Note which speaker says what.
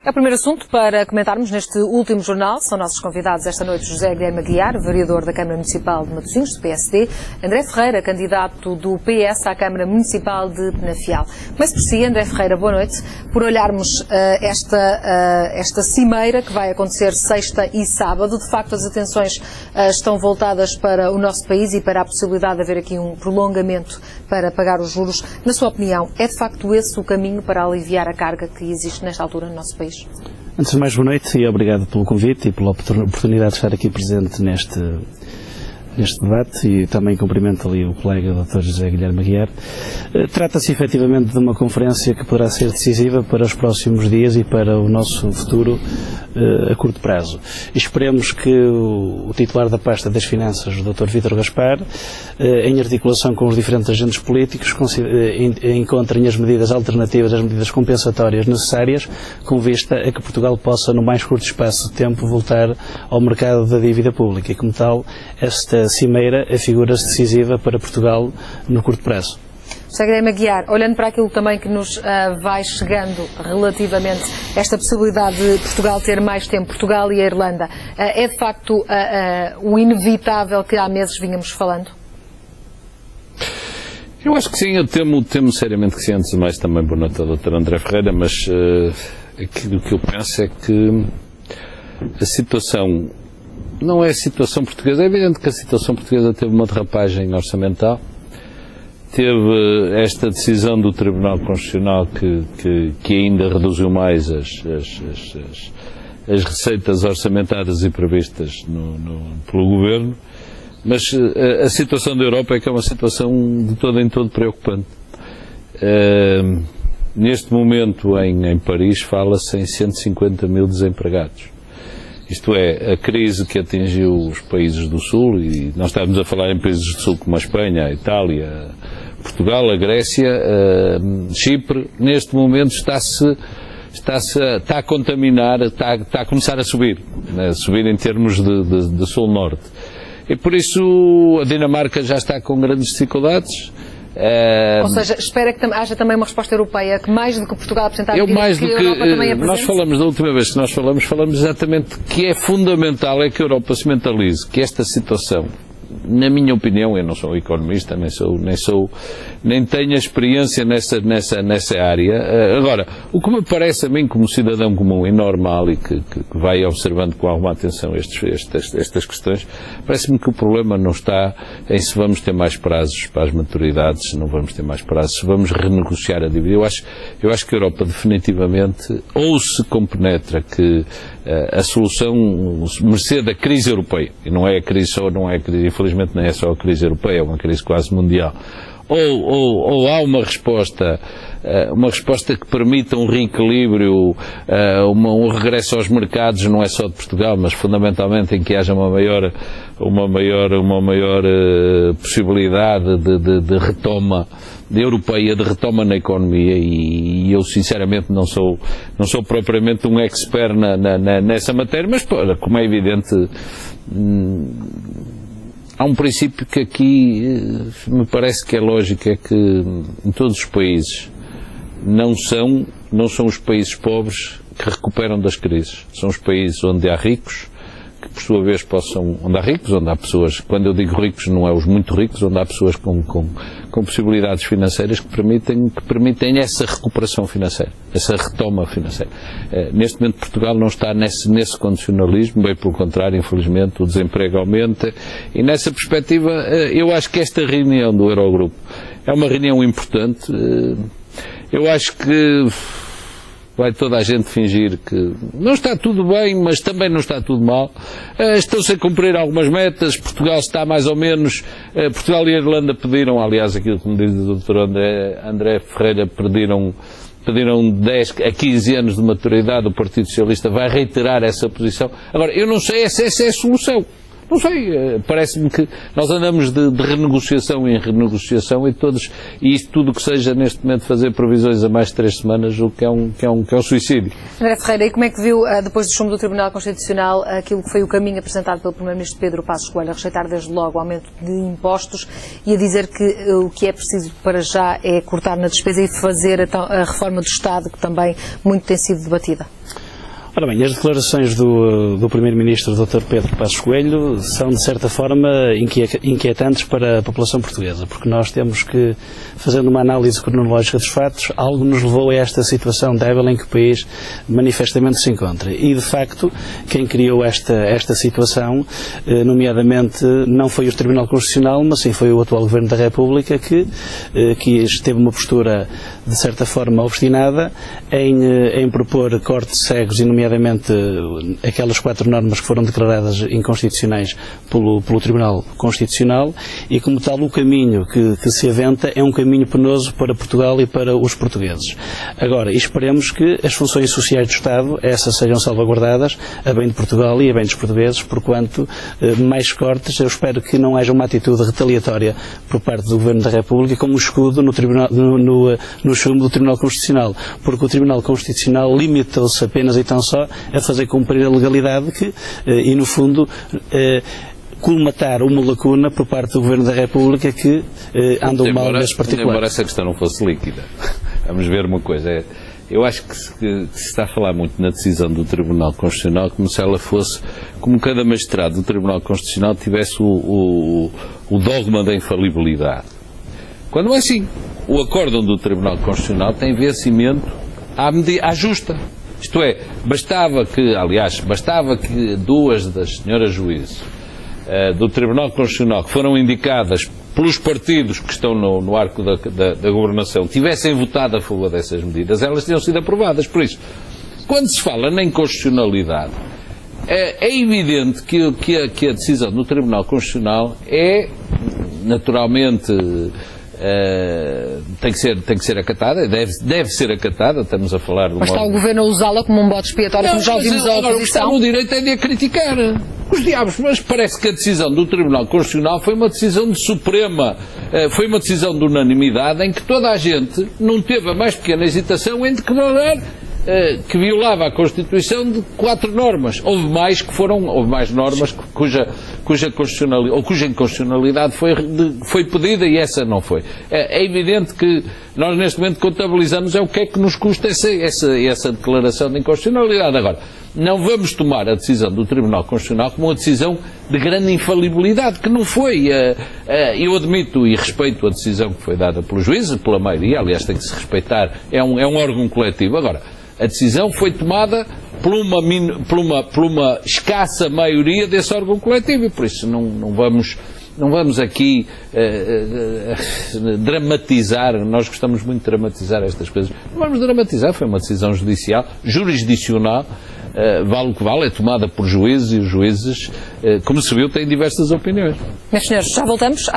Speaker 1: É o primeiro assunto para comentarmos neste último jornal. São nossos convidados esta noite José Guilherme Aguiar, vereador da Câmara Municipal de Matosinhos, do PSD, André Ferreira, candidato do PS à Câmara Municipal de Penafiel. Começo por si, André Ferreira, boa noite, por olharmos esta cimeira que vai acontecer sexta e sábado. De facto, as atenções estão voltadas para o nosso país e para a possibilidade de haver aqui um prolongamento para pagar os juros. Na sua opinião, é de facto esse o caminho para aliviar a carga que existe nesta altura no nosso país?
Speaker 2: Antes de mais, boa noite e obrigado pelo convite e pela oportunidade de estar aqui presente neste debate, e também cumprimento ali o colega Dr. José Guilherme Aguiar. Trata-se efetivamente de uma conferência que poderá ser decisiva para os próximos dias e para o nosso futuro a curto prazo. E esperemos que o titular da pasta das Finanças, o Dr. Vítor Gaspar, em articulação com os diferentes agentes políticos, encontrem as medidas alternativas, as medidas compensatórias necessárias, com vista a que Portugal possa, no mais curto espaço de tempo, voltar ao mercado da dívida pública. E, como tal, esta cimeira figura-se decisiva para Portugal no curto prazo.
Speaker 1: José Guilherme Aguiar, olhando para aquilo também que nos vai chegando relativamente a esta possibilidade de Portugal ter mais tempo, Portugal e a Irlanda, é de facto o inevitável que há meses vínhamos falando?
Speaker 3: Eu acho que sim, eu temo seriamente que sim. Antes de mais, também boa noite ao Dr. André Ferreira, mas aquilo que eu penso é que a situação não é a situação portuguesa. É evidente que a situação portuguesa teve uma derrapagem orçamental, teve esta decisão do Tribunal Constitucional que ainda reduziu mais as receitas orçamentadas e previstas pelo Governo, mas a situação da Europa é que é uma situação de todo em todo preocupante. Neste momento em Paris fala-se em 150 mil desempregados. Isto é, a crise que atingiu os países do Sul, e nós estamos a falar em países do Sul como a Espanha, a Itália, Portugal, a Grécia, Chipre, neste momento está a contaminar, está a começar a subir em termos de Sul-Norte. E por isso a Dinamarca já está com grandes dificuldades.
Speaker 1: Ou seja, espera que haja também uma resposta europeia, que mais do que Portugal apresentar a
Speaker 3: Europa também
Speaker 1: apresente?
Speaker 3: Nós falamos, da última vez que nós falamos exatamente que é fundamental é que a Europa se mentalize que esta situação, na minha opinião, eu não sou economista, nem tenho experiência nessa área. Agora, o que me parece a mim como cidadão comum e normal, e que vai observando com alguma atenção estas questões, parece-me que o problema não está em se vamos ter mais prazos para as maturidades, se não vamos ter mais prazos, se vamos renegociar a dívida. Eu acho que a Europa definitivamente ou se compenetra que a solução, mercê da crise europeia, e não é a crise só, infelizmente não é só a crise europeia, é uma crise quase mundial, ou há uma resposta que permita um reequilíbrio, um regresso aos mercados, não é só de Portugal, mas fundamentalmente em que haja uma maior possibilidade de retoma europeia, de retoma na economia, e eu sinceramente não sou propriamente um expert nessa matéria, mas como é evidente, há um princípio que aqui me parece que é lógico, é que em todos os países não são os países pobres que recuperam das crises, são os países onde há ricos, que por sua vez onde há pessoas, quando eu digo ricos não é os muito ricos, onde há pessoas com possibilidades financeiras que permitem essa recuperação financeira, essa retoma financeira. Neste momento Portugal não está nesse condicionalismo, bem pelo contrário, infelizmente o desemprego aumenta, e nessa perspectiva eu acho que esta reunião do Eurogrupo é uma reunião importante. Eu acho que vai toda a gente fingir que não está tudo bem, mas também não está tudo mal. Estão-se a cumprir algumas metas. Portugal está mais ou menos... Portugal e a Irlanda pediram, aliás, aquilo que me diz o Dr. André Ferreira, pediram 10 a 15 anos de maturidade. O Partido Socialista vai reiterar essa posição. Agora, eu não sei se essa é a solução. Não sei, parece-me que nós andamos de renegociação em renegociação, e isto tudo que seja neste momento fazer previsões a mais de 3 semanas, o que é um suicídio.
Speaker 1: André Ferreira, e como é que viu, depois do chumbo do Tribunal Constitucional, aquilo que foi o caminho apresentado pelo Primeiro-Ministro Pedro Passos Coelho, a rejeitar desde logo o aumento de impostos e a dizer que o que é preciso para já é cortar na despesa e fazer a reforma do Estado, que também muito tem sido debatida?
Speaker 2: Ora bem, as declarações do Primeiro-Ministro, Dr. Pedro Passos Coelho, são de certa forma inquietantes para a população portuguesa, porque nós temos que, fazendo uma análise cronológica dos fatos, algo nos levou a esta situação débil em que o país manifestamente se encontra. E, de facto, quem criou esta situação, nomeadamente, não foi o Tribunal Constitucional, mas sim foi o atual Governo da República que teve uma postura, de certa forma, obstinada em propor cortes cegos e, nomeadamente, aquelas 4 normas que foram declaradas inconstitucionais pelo Tribunal Constitucional, e como tal o caminho que se aventa é um caminho penoso para Portugal e para os portugueses. Agora, esperemos que as funções sociais do Estado, essas sejam salvaguardadas a bem de Portugal e a bem dos portugueses, porquanto mais cortes, eu espero que não haja uma atitude retaliatória por parte do Governo da República como um escudo no chumbo do Tribunal Constitucional, porque o Tribunal Constitucional limitou-se apenas e tão só a fazer cumprir a legalidade e, no fundo, colmatar uma lacuna por parte do Governo da República que andou mal nesse particular.
Speaker 3: Embora essa questão não fosse líquida. Vamos ver uma coisa. Eu acho que se está a falar muito na decisão do Tribunal Constitucional como se ela fosse, como cada magistrado do Tribunal Constitucional tivesse o dogma da infalibilidade. Quando é assim, o acórdão do Tribunal Constitucional tem vencimento à justa. Isto é, bastava que 2 das senhoras juízes do Tribunal Constitucional, que foram indicadas pelos partidos que estão no arco da governação, tivessem votado a favor dessas medidas, elas tinham sido aprovadas. Por isso, quando se fala na inconstitucionalidade, é evidente que a decisão do Tribunal Constitucional é, naturalmente, tem que ser acatada, deve ser acatada. Estamos a falar de uma...
Speaker 1: Mas está o Governo a usá-la como um bode expiatório, como já ouvimos a oposição?
Speaker 3: O que está no direito é de a criticar. Os diabos, mas parece que a decisão do Tribunal Constitucional foi uma decisão de suprema, foi uma decisão de unanimidade em que toda a gente não teve a mais pequena hesitação em declarar que violava a Constituição de 4 normas. Houve mais normas cuja inconstitucionalidade foi pedida e essa não foi. É evidente que nós neste momento contabilizamos o que é que nos custa essa declaração de inconstitucionalidade. Agora, não vamos tomar a decisão do Tribunal Constitucional como uma decisão de grande infalibilidade, que não foi. Eu admito e respeito a decisão que foi dada pelos juízes, pela maioria, aliás tem que se respeitar, é um órgão coletivo. Agora, a decisão foi tomada por uma escassa maioria desse órgão coletivo e por isso não vamos aqui dramatizar. Nós gostamos muito de dramatizar estas coisas. Não vamos dramatizar, foi uma decisão jurisdicional, vale o que vale, é tomada por juízes e os juízes, como se viu, têm diversas opiniões.
Speaker 1: Meus senhores, já voltamos